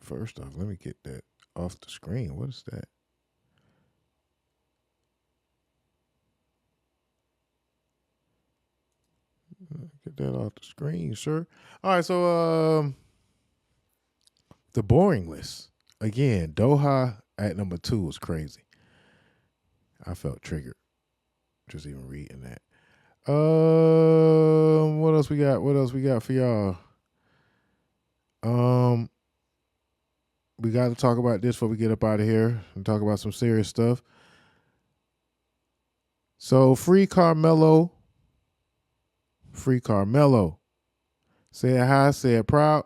first off, let me get that off the screen. What is that? Get that off the screen, sir. All right, so the boring list. Again, Doha at number 2 was crazy. I felt triggered just even reading that. What else we got? What else we got for y'all? We got to talk about this before we get up out of here and talk about some serious stuff. So free Karmelo. Free Karmelo. Say it high, say it proud.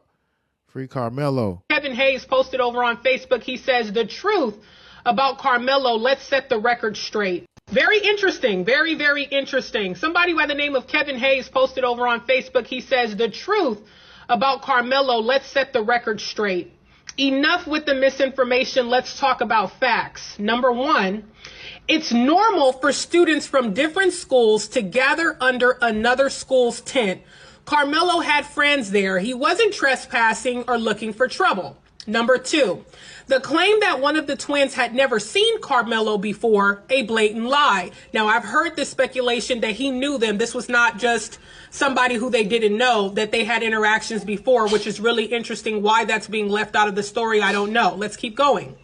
Free Karmelo. Kevin Hayes posted over on Facebook. He says, the truth about Karmelo, let's set the record straight. Very interesting. Very, very interesting. Somebody by the name of Kevin Hayes posted over on Facebook. He says, the truth about Karmelo, let's set the record straight. Enough with the misinformation. Let's talk about facts. Number one, it's normal for students from different schools to gather under another school's tent. Karmelo had friends there. He wasn't trespassing or looking for trouble. Number two, the claim that one of the twins had never seen Karmelo before, a blatant lie. Now, I've heard the speculation that he knew them. This was not just somebody who they didn't know, that they had interactions before, which is really interesting. Why that's being left out of the story, I don't know. Let's keep going.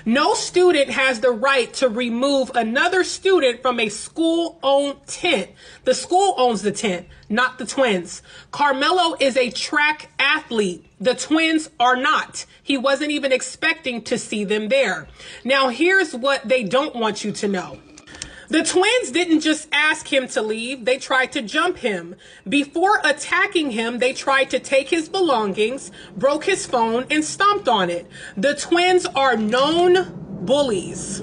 No student has the right to remove another student from a school-owned tent. The school owns the tent, not the twins. Karmelo is a track athlete. The twins are not. He wasn't even expecting to see them there. Now, here's what they don't want you to know. The twins didn't just ask him to leave, they tried to jump him. Before attacking him, they tried to take his belongings, broke his phone, and stomped on it. The twins are known bullies.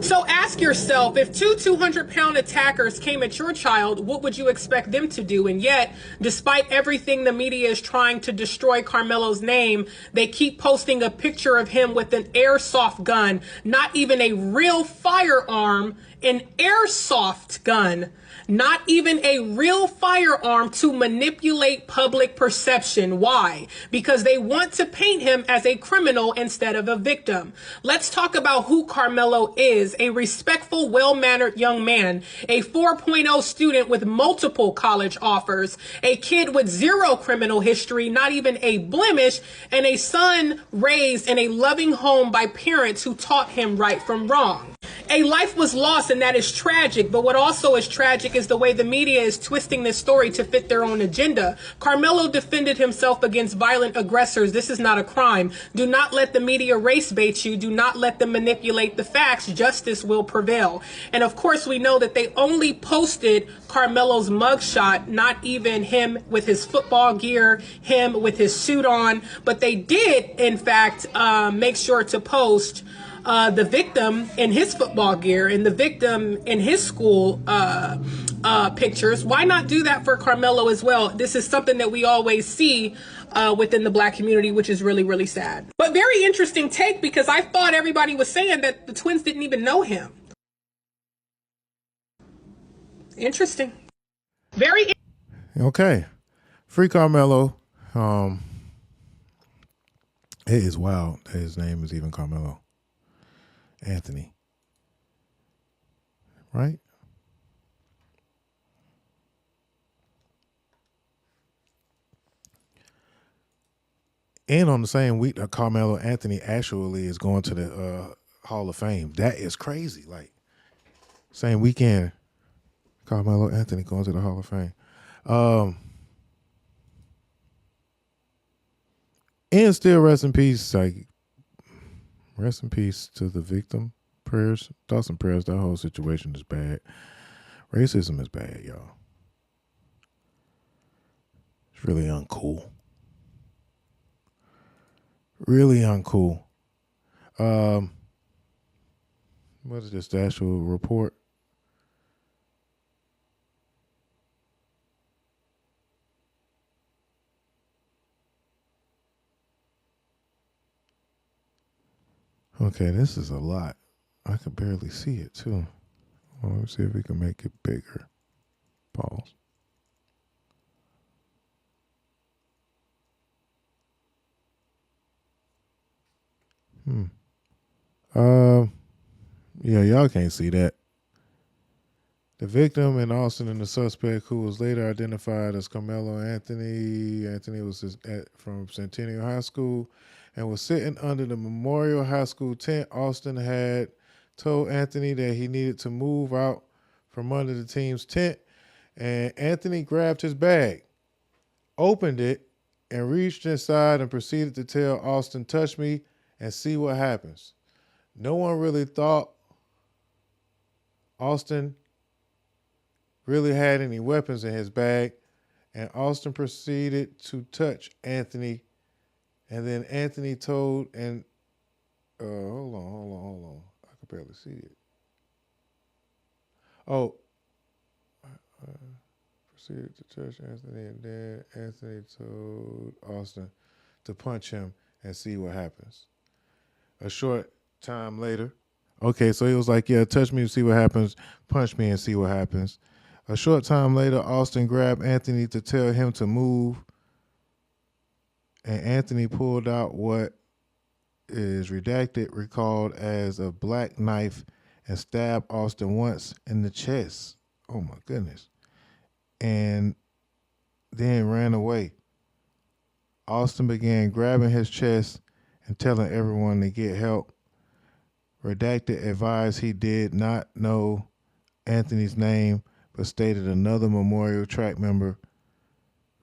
So ask yourself, if two 200-pound attackers came at your child, what would you expect them to do? And yet, despite everything the media is trying to destroy Karmelo's name, they keep posting a picture of him with an airsoft gun, not even a real firearm, an airsoft gun, not even a real firearm to manipulate public perception. Why? Because they want to paint him as a criminal instead of a victim. Let's talk about who Karmelo is. A respectful, well-mannered young man, a 4.0 student with multiple college offers, a kid with zero criminal history, not even a blemish, and a son raised in a loving home by parents who taught him right from wrong. A life was lost, and that is tragic. But what also is tragic is the way the media is twisting this story to fit their own agenda. Karmelo defended himself against violent aggressors. This is not a crime. Do not let the media race bait you. Do not let them manipulate the facts. Justice will prevail. And of course, we know that they only posted Karmelo's mugshot, not even him with his football gear, him with his suit on. But they did, in fact, make sure to post the victim in his football gear and the victim in his school pictures. Why not do that for Karmelo as well? This is something that we always see within the black community, which is really, really sad. But very interesting take, because I thought everybody was saying that the twins didn't even know him. Interesting. Very. Okay. Free Karmelo. It is wild that his name is even Karmelo Anthony, right? And on the same week, Karmelo Anthony actually is going to the Hall of Fame. That is crazy. Like, same weekend, Karmelo Anthony going to the Hall of Fame. And still rest in peace, like, rest in peace to the victim. Prayers, thoughts and prayers. That whole situation is bad. Racism is bad, y'all. It's really uncool. Really uncool. What is this, the actual report? Okay, this is a lot. I can barely see it, too. Well, let's see if we can make it bigger. Pause. Yeah, y'all can't see that. The victim and Austin and the suspect, who was later identified as Karmelo Anthony. Anthony was from Centennial High School and was sitting under the Memorial High School tent. Austin had told Anthony that he needed to move out from under the team's tent, and Anthony grabbed his bag, opened it, and reached inside and proceeded to tell Austin, "Touch me and see what happens." No one really thought Austin really had any weapons in his bag, and Austin proceeded to touch Anthony, and then Anthony told, and hold on, I can barely see it. Oh, proceeded to touch Anthony, and then Anthony told Austin to punch him and see what happens. A short time later, okay, so he was like, "Yeah, touch me and see what happens, punch me and see what happens." A short time later, Austin grabbed Anthony to tell him to move, and Anthony pulled out what is recalled as a black knife, and stabbed Austin once in the chest. Oh my goodness. And then ran away. Austin began grabbing his chest and telling everyone to get help. Redacted advised he did not know Anthony's name, but stated another Memorial track member,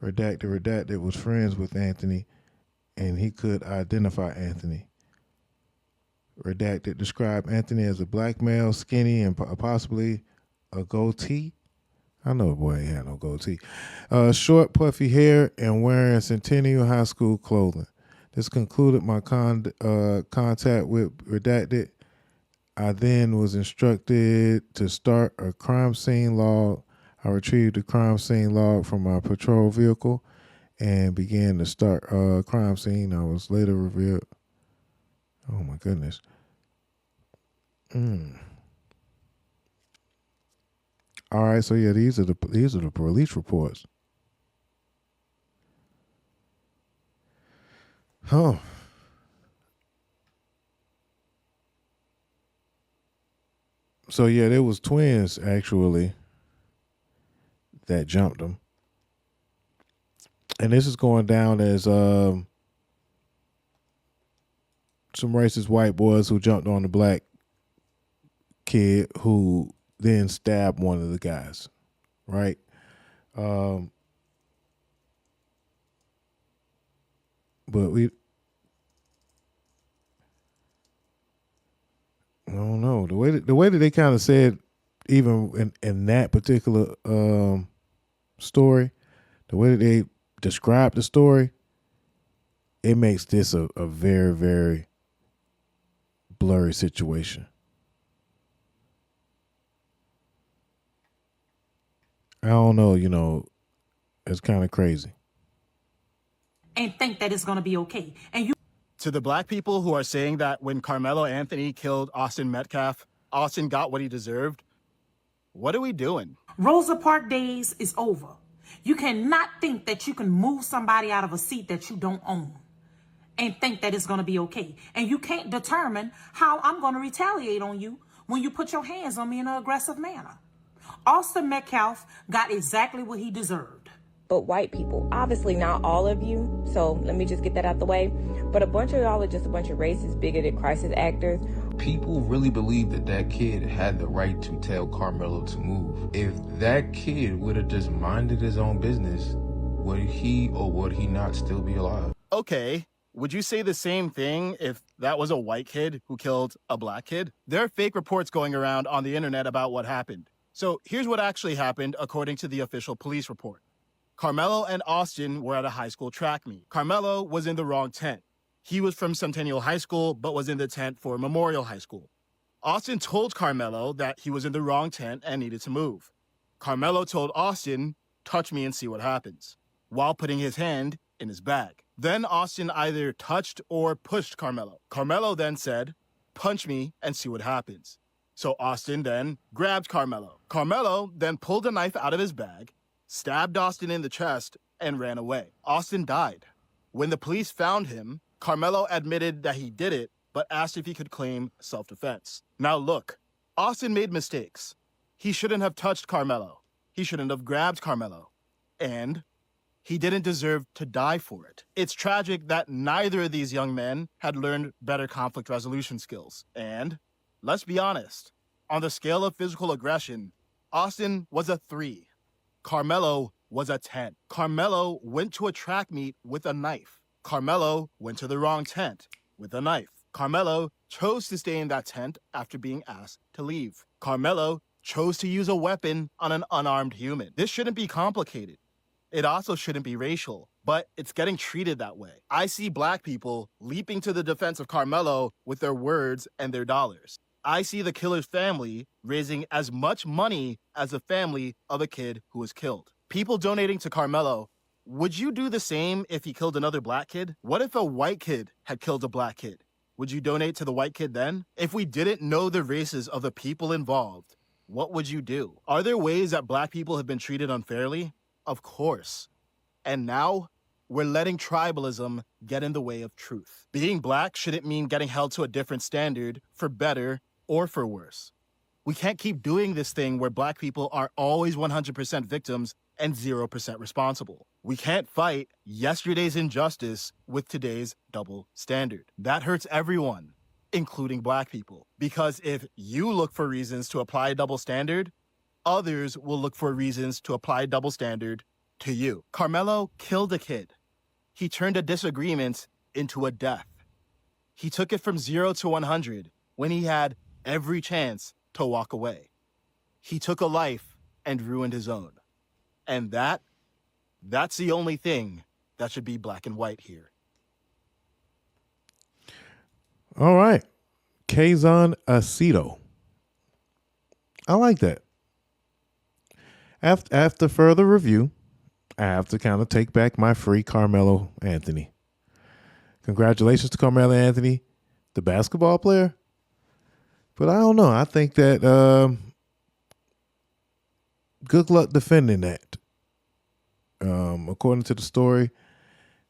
redacted, was friends with Anthony, and he could identify Anthony. Redacted described Anthony as a black male, skinny, and possibly a goatee. I know the boy ain't had no goatee. Short, puffy hair, and wearing Centennial High School clothing. This concluded my contact with Redacted. I then was instructed to start a crime scene log. I retrieved the crime scene log from my patrol vehicle and began to start a crime scene. I was later revealed. Oh my goodness. All right, so yeah, these are the police reports. Oh. So yeah, there was twins actually that jumped him. And this is going down as some racist white boys who jumped on the black kid who then stabbed one of the guys, right? But I don't know, the way that they kind of said, even in that particular story, the way that they described the story, it makes this a very, very blurry situation. I don't know, it's kind of crazy. And think that it's going to be okay. And you. To the black people who are saying that when Karmelo Anthony killed Austin Metcalf, Austin got what he deserved, what are we doing? Rosa Parks days is over. You cannot think that you can move somebody out of a seat that you don't own and think that it's going to be okay. And you can't determine how I'm going to retaliate on you when you put your hands on me in an aggressive manner. Austin Metcalf got exactly what he deserved. But white people, obviously not all of you, so let me just get that out the way, but a bunch of y'all are just a bunch of racist, bigoted crisis actors. People really believe that kid had the right to tell Karmelo to move. If that kid would have just minded his own business, would he or would he not still be alive? Okay, would you say the same thing if that was a white kid who killed a black kid? There are fake reports going around on the internet about what happened. So here's what actually happened according to the official police report. Karmelo and Austin were at a high school track meet. Karmelo was in the wrong tent. He was from Centennial High School, but was in the tent for Memorial High School. Austin told Karmelo that he was in the wrong tent and needed to move. Karmelo told Austin, "Touch me and see what happens," while putting his hand in his bag. Then Austin either touched or pushed Karmelo. Karmelo then said, "Punch me and see what happens." So Austin then grabbed Karmelo. Karmelo then pulled a knife out of his bag, stabbed Austin in the chest, and ran away. Austin died. When the police found him, Karmelo admitted that he did it, but asked if he could claim self-defense. Now look, Austin made mistakes. He shouldn't have touched Karmelo. He shouldn't have grabbed Karmelo. And he didn't deserve to die for it. It's tragic that neither of these young men had learned better conflict resolution skills. And let's be honest, on the scale of physical aggression, Austin was a 3. Karmelo was a 10. Karmelo went to a track meet with a knife. Karmelo went to the wrong tent with a knife. Karmelo chose to stay in that tent after being asked to leave. Karmelo chose to use a weapon on an unarmed human. This shouldn't be complicated. It also shouldn't be racial, but it's getting treated that way. I see black people leaping to the defense of Karmelo with their words and their dollars. I see the killer's family raising as much money as the family of a kid who was killed. People donating to Karmelo, would you do the same if he killed another black kid? What if a white kid had killed a black kid? Would you donate to the white kid then? If we didn't know the races of the people involved, what would you do? Are there ways that black people have been treated unfairly? Of course. And now, we're letting tribalism get in the way of truth. Being black shouldn't mean getting held to a different standard, for better or for worse. We can't keep doing this thing where black people are always 100% victims and 0% responsible. We can't fight yesterday's injustice with today's double standard. That hurts everyone, including black people. Because if you look for reasons to apply a double standard, others will look for reasons to apply a double standard to you. Karmelo killed a kid. He turned a disagreement into a death. He took it from 0 to 100 when he had every chance to walk away. He took a life and ruined his own. And that's the only thing that should be black and white here. All right. Kazan Aceto. I like that. After further review, I have to kind of take back my free Karmelo Anthony. Congratulations to Karmelo Anthony, the basketball player. But I don't know. I think that good luck defending that. According to the story,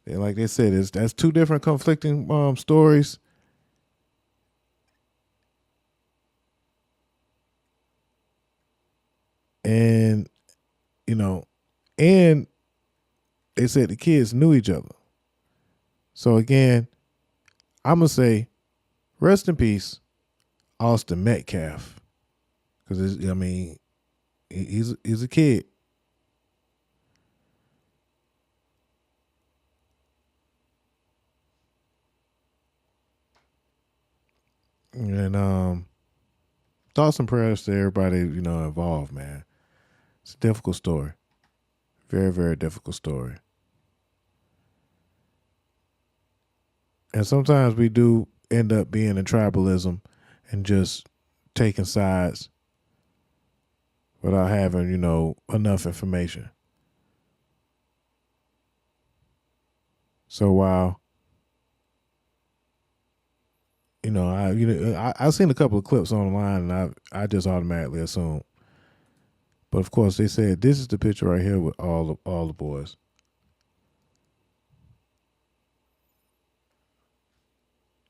like they said, that's two different conflicting stories. And, and they said the kids knew each other. So again, I'm going to say rest in peace, Austin Metcalf. Because, he's a kid. And thoughts and prayers to everybody, involved, man. It's a difficult story. Very, very difficult story. And sometimes we do end up being in tribalism and just taking sides without having, enough information. So while, I've seen a couple of clips online and I just automatically assume. But of course they said this is the picture right here with all the boys.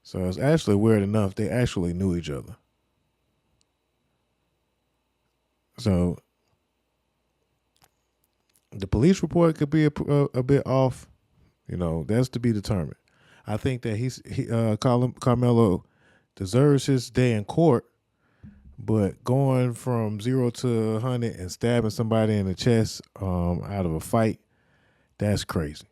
So it's actually weird enough they actually knew each other. So the police report could be a bit off. That's to be determined. I think that Karmelo deserves his day in court, but going from 0 to 100 and stabbing somebody in the chest out of a fight, that's crazy.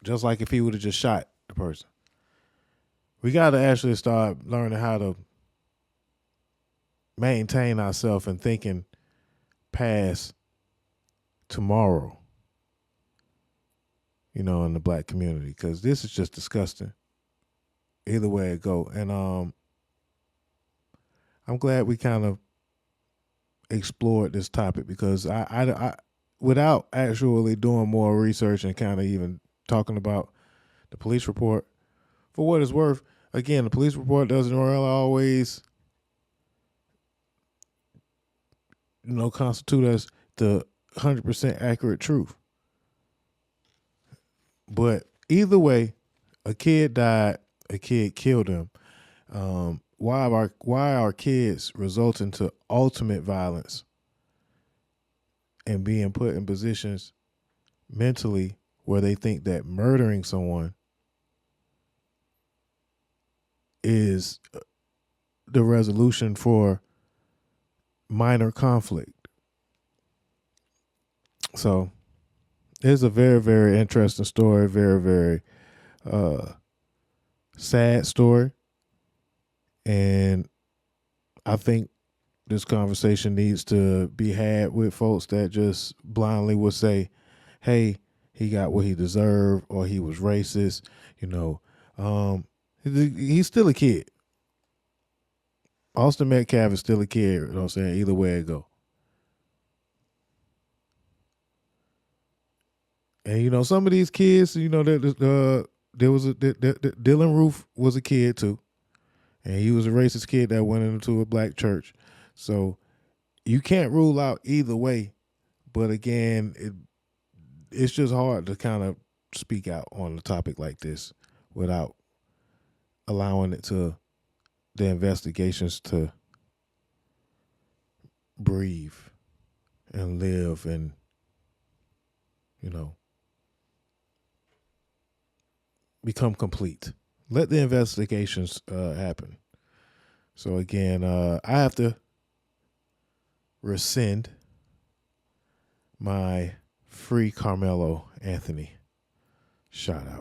Just like if he would have just shot the person. We got to actually start learning how to maintain ourselves and thinking past tomorrow, in the black community, because this is just disgusting. Either way it go. And I'm glad we kind of explored this topic, because I without actually doing more research and kind of even talking about the police report, for what it's worth, again, the police report doesn't really always, constitute as the 100% accurate truth. But either way, a kid died, a kid killed him. Why are kids resulting to ultimate violence and being put in positions mentally where they think that murdering someone is the resolution for minor conflict? So it's a very, very interesting story, very, very sad story. And I think this conversation needs to be had with folks that just blindly would say, hey, he got what he deserved, or he was racist. He's still a kid. Austin Metcalf is still a kid, you know what I'm saying? Either way it go. And some of these kids, there was Dylan Roof was a kid too. And he was a racist kid that went into a black church. So you can't rule out either way. But again, it's just hard to kind of speak out on a topic like this without allowing the investigations to breathe and live and, become complete. Let the investigations happen. So again, I have to rescind my free Karmelo Anthony shout out.